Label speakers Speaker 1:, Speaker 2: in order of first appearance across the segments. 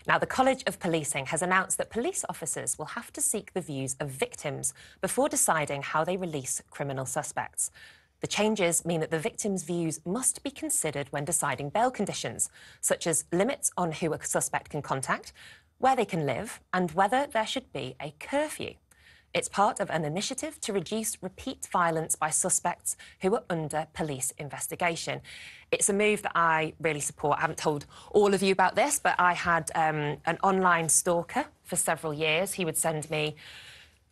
Speaker 1: Now, the College of Policing has announced that police officers will have to seek the views of victims before deciding how they release criminal suspects. The changes mean that the victim's views must be considered when deciding bail conditions, such as limits on who a suspect can contact, where they can live, and whether there should be a curfew. It's part of an initiative to reduce repeat violence by suspects who are under police investigation. It's a move that I really support. I haven't told all of you about this, but I had an online stalker for several years. He would send me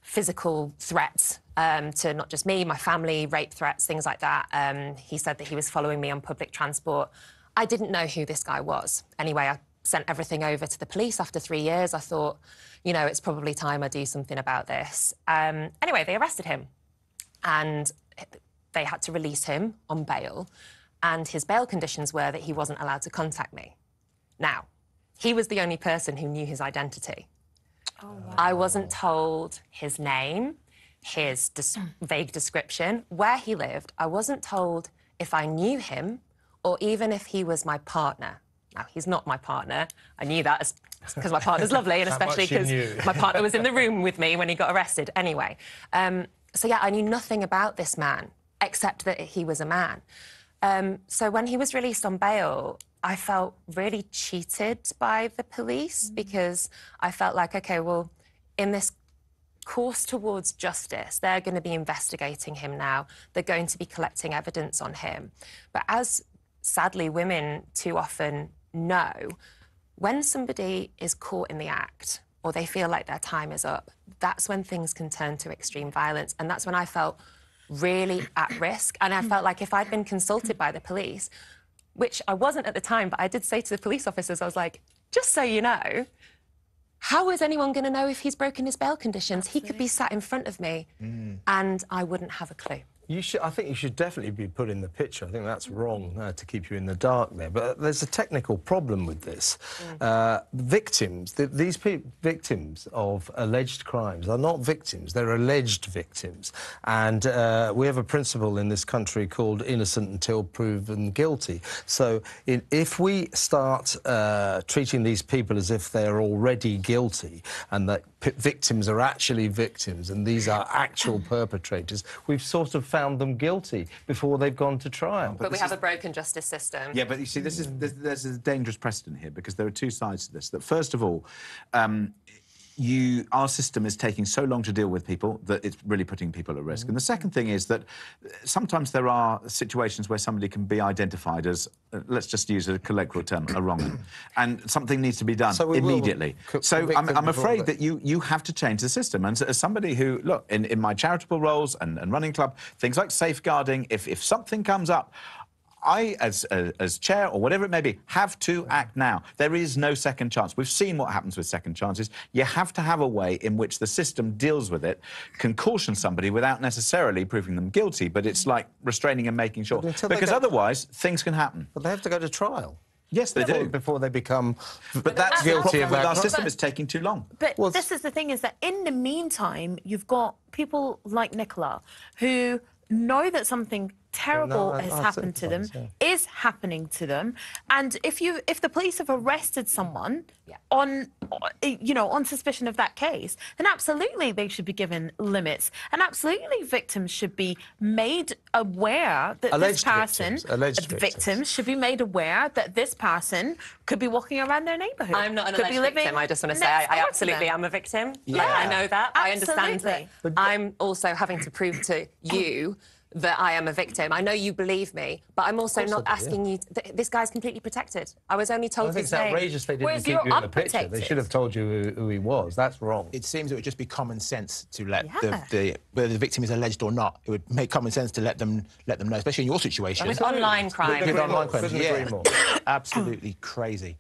Speaker 1: physical threats to not just me, my family, rape threats, things like that. He said that he was following me on public transport. I didn't know who this guy was. Anyway, I sent everything over to the police after 3 years. I thought, you know, it's probably time I do something about this. Anyway, they arrested him and they had to release him on bail. And his bail conditions were that he wasn't allowed to contact me. Now, he was the only person who knew his identity. Oh, wow. I wasn't told his name, his vague description, where he lived. I wasn't told if I knew him or even if he was my partner. Now, he's not my partner. I knew that because my partner's lovely, and especially because my partner was in the room with me when he got arrested. Anyway, so, yeah, I knew nothing about this man, except that he was a man. So when he was released on bail, I felt really cheated by the police because I felt like, OK, well, in this course towards justice, they're going to be investigating him now. They're going to be collecting evidence on him. But as, sadly, women too often know, when somebody is caught in the act or they feel like their time is up, that's when things can turn to extreme violence. And that's when I felt really at risk. And I felt like if I'd been consulted by the police, which I wasn't at the time, but I did say to the police officers, I was like, just so you know, how is anyone going to know if he's broken his bail conditions? Absolutely. He could be sat in front of me and I wouldn't have a clue.
Speaker 2: I think you should definitely be put in the picture. I think that's wrong to keep you in the dark there. But there's a technical problem with this. Victims, these victims of alleged crimes are not victims, they're alleged victims. And we have a principle in this country called innocent until proven guilty. So if we start treating these people as if they're already guilty and that victims are actually victims and these are actual perpetrators, we've sort of found them guilty before they've gone to trial.
Speaker 1: But we have a broken justice system.
Speaker 3: Yeah, but you see, there's a dangerous precedent here because there are two sides to this. That first of all, our system is taking so long to deal with people that it's really putting people at risk. And the second thing is that sometimes there are situations where somebody can be identified as, let's just use a colloquial term, a wrong'un, and something needs to be done immediately. So I'm afraid that you have to change the system. And as somebody who, look, in my charitable roles and running club, things like safeguarding, if something comes up, I, as chair or whatever it may be, have to act now. There is no second chance. We've seen what happens with second chances. You have to have a way in which the system deals with it, can caution somebody without necessarily proving them guilty, but it's like restraining and making sure. Because otherwise, things can happen.
Speaker 2: But they have to go to trial.
Speaker 3: Yes, they do.
Speaker 2: Before they become
Speaker 3: but that's
Speaker 2: guilty of that.
Speaker 3: Our system is taking too long.
Speaker 4: But this is the thing, is that in the meantime, you've got people like Nicola who know that something terrible has happened to them, is happening to them, and if the police have arrested someone on suspicion of that case, then absolutely they should be given limits, and absolutely victims should be made aware that victims should be made aware that this person could be walking around their neighbourhood.
Speaker 1: I'm not an alleged victim. I just want to say I absolutely am a victim. Yeah, I know that.
Speaker 4: Absolutely.
Speaker 1: I understand that. But I'm also having to prove to you that I am a victim. I know you believe me, but I'm also not asking you... This guy's completely protected. I was only told his name.
Speaker 2: I think it's outrageous they didn't keep you in the picture. They should have told you who he was. That's wrong.
Speaker 5: It seems it would just be common sense to let whether the victim is alleged or not. It would make common sense to let them know, especially in your situation.
Speaker 1: With online crime.
Speaker 5: With online crime, yeah. Absolutely crazy.